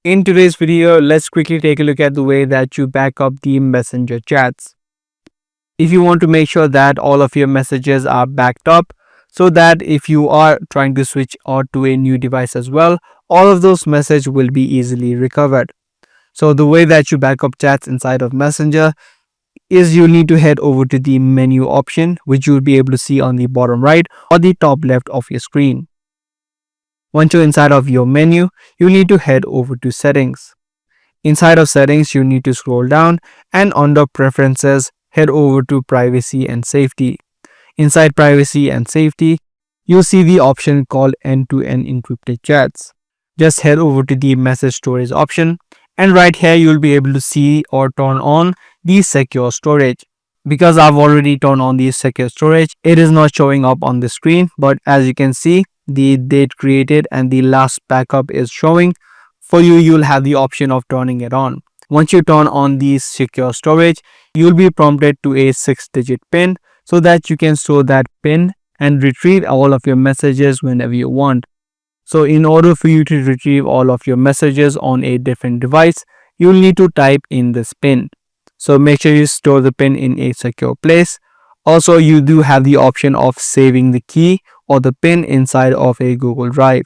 In today's video, let's quickly take a look at the way that you back up the Messenger chats. If you want to make sure that all of your messages are backed up, so that if you are trying to switch on to a new device as well, all of those messages will be easily recovered. So the way that you back up chats inside of Messenger is you need to head over to the menu option, which you'll be able to see on the bottom right or the top left of your screen. Once you're inside of your menu, you need to head over to settings. Inside of settings, you need to scroll down and under preferences, head over to privacy and safety. Inside privacy and safety, you'll see the option called End-to-End Encrypted Chats. Just head over to the message storage option, and right here you'll be able to see or turn on the secure storage. Because I've already turned on the secure storage, it is not showing up on the screen, but as you can see, the date created and the last backup is showing. For you, you'll have the option of turning it on. Once you turn on the secure storage, you'll be prompted to a 6-digit PIN so that you can store that PIN and retrieve all of your messages whenever you want. So in order for you to retrieve all of your messages on a different device, you'll need to type in this PIN. So make sure you store the PIN in a secure place. Also, you do have the option of saving the key or the PIN inside of a Google Drive.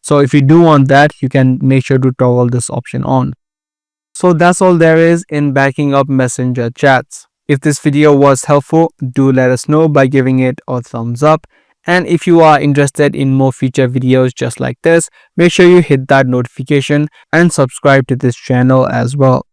So if you do want that, you can make sure to toggle this option on. So that's all there is in backing up Messenger chats. If this video was helpful, do let us know by giving it a thumbs up. And if you are interested in more future videos just like this, make sure you hit that notification and subscribe to this channel as well.